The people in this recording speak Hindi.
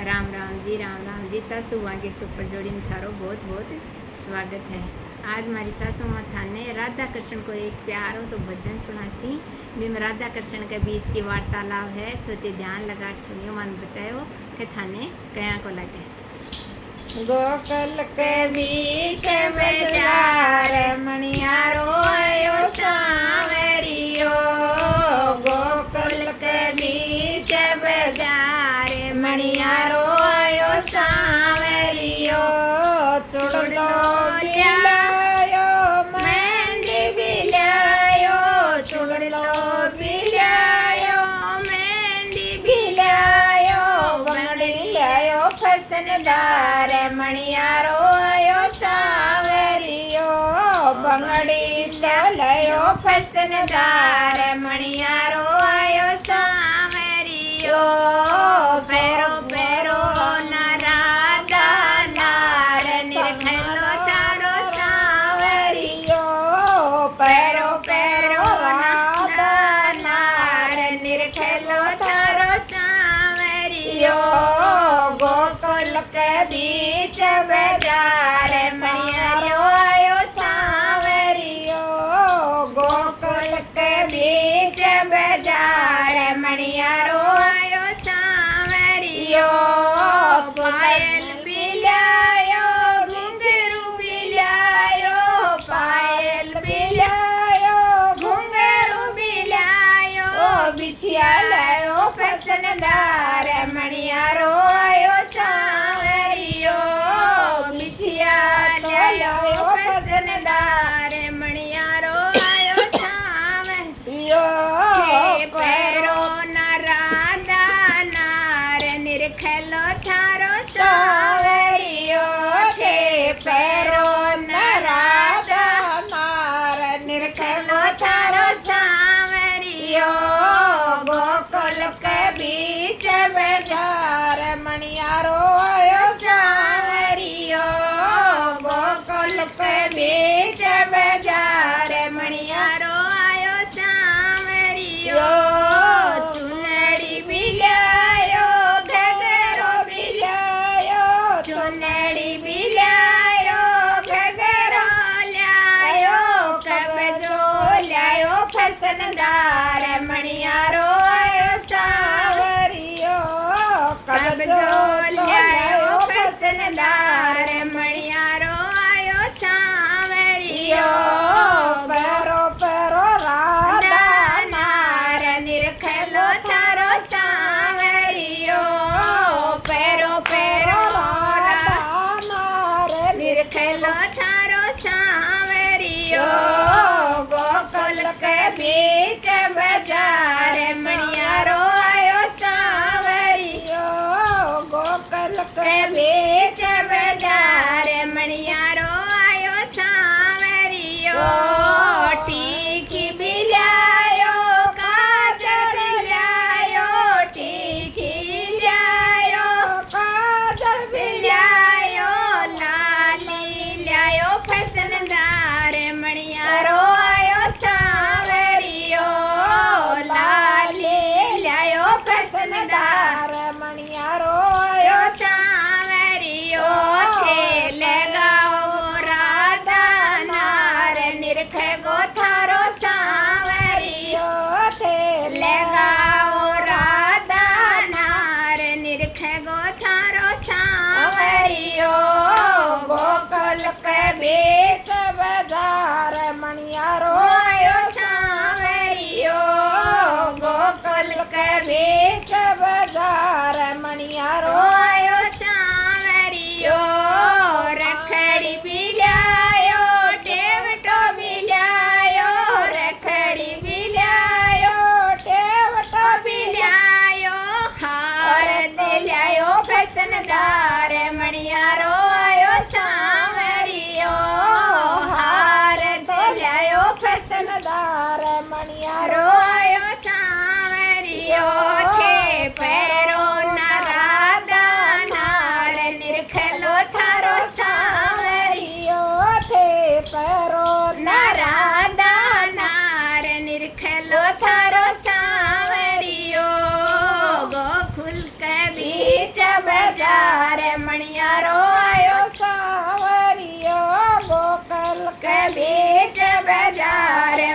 राम राम जी सासू माँ के सुपर जोड़ी में थारो बहुत बहुत स्वागत है। आज हमारी सासू माँ थाने राधा कृष्ण को एक प्यारो सो भजन सुनासी जिसमें राधा कृष्ण के बीच की वार्तालाप है, तो ते ध्यान लगा सुनियो। मन बतायो कि थाने कया को लगे। गोकुल के बीच बाजार मणियारो आयो सांवरियो। गोकुल के बीच बाजार मणियारो आयो सांवरियो। चुड़लो बिलायो मेहंदी बिलायो। चुड़लो बिलायो मेहंदी बिलायो। बंगड़ी लायो फसनदार मणियारो आयो सांवरियो। बंगड़ी लायो फसनदार मणियारो आयो सांवरियो। पैरो पैरो नारादा नार निरखलो तारो सांवरियो। पैरो पैरो राधा नार निरखलो तारो सांवरियो। गोकुल के बीच बाजार मणियारो आयो सांवरियो। गोकुल के बीच बाजार मणियारो आयो सांवरियो। पायल बिलायो घुंघरू बिलायो। पायल बिलायो घुंघरू बिलायो। बिछिया लायो फसनदार मणियारो आयो सांवरियो। बिछिया लायो फसनदार मणियारो आयो सांवरियो। पैरो नारादा नार निरखलो थारो सांवरियो। पैरो नारादा नार निरखलो थारो सांवरियो। गोकुल के बीच बाजार मणियारो आयो सांवरियो। गोकुल के बीच बाजार मणियारो आयो सांवरियो। चुनड़ी बिलायो घगरो बिलायो। चुनड़ी बिलायो घगरो लायो। कबजो लायो फसनदार मणियारो आयो सांवरियो। कबजो लायो फसनदार मणियारो आयो सांवरियो। पैरो पैरो राधा नार निरखलो थारो सांवरियो। पैरो पैरो राधा नार निरखलो थारो सांवरियो। गोकुल के बीच बाजार मणियारो आयो सांवरियो। गोकुल के बीच बाजार मणियारो आयो सांवरियो। टीकी बिलायो काजल बिलायो। टीकी बिलायो काजल बिलायो। लाली लायो फसनदार मणियारो आयो सांवरियो। लाली लायो फसनदार मणियारो आयो सांवरियो। खेले गाओ राधा नार निरख गो थारो सांवरियो। खेले गाओ राधा नार निरख गो थारो सांवरियो। गोकुल के बीच बाजार मणियारो आयो सांवरियो। गोकुल के बीच बाजार मणियारो आयो सांवरियो। रखड़ी बिलायो टेवटो बिलायो। रखड़ी बिलायो टेवटो बिलायो। हार दिलायो फसनदार मणियारो आयो सांवरियो। हार दिलायो फसनदार मणियारो आयो सांवरियो। पैरो नारादा नार निरखलो थारो सांवरियो। पैरो नारादा नार निरखलो थारो सांवरियो। गोकुल के बीच બજારે મણિયારો આયો સાવરિયો ગોકુલ કે બીચ બજારે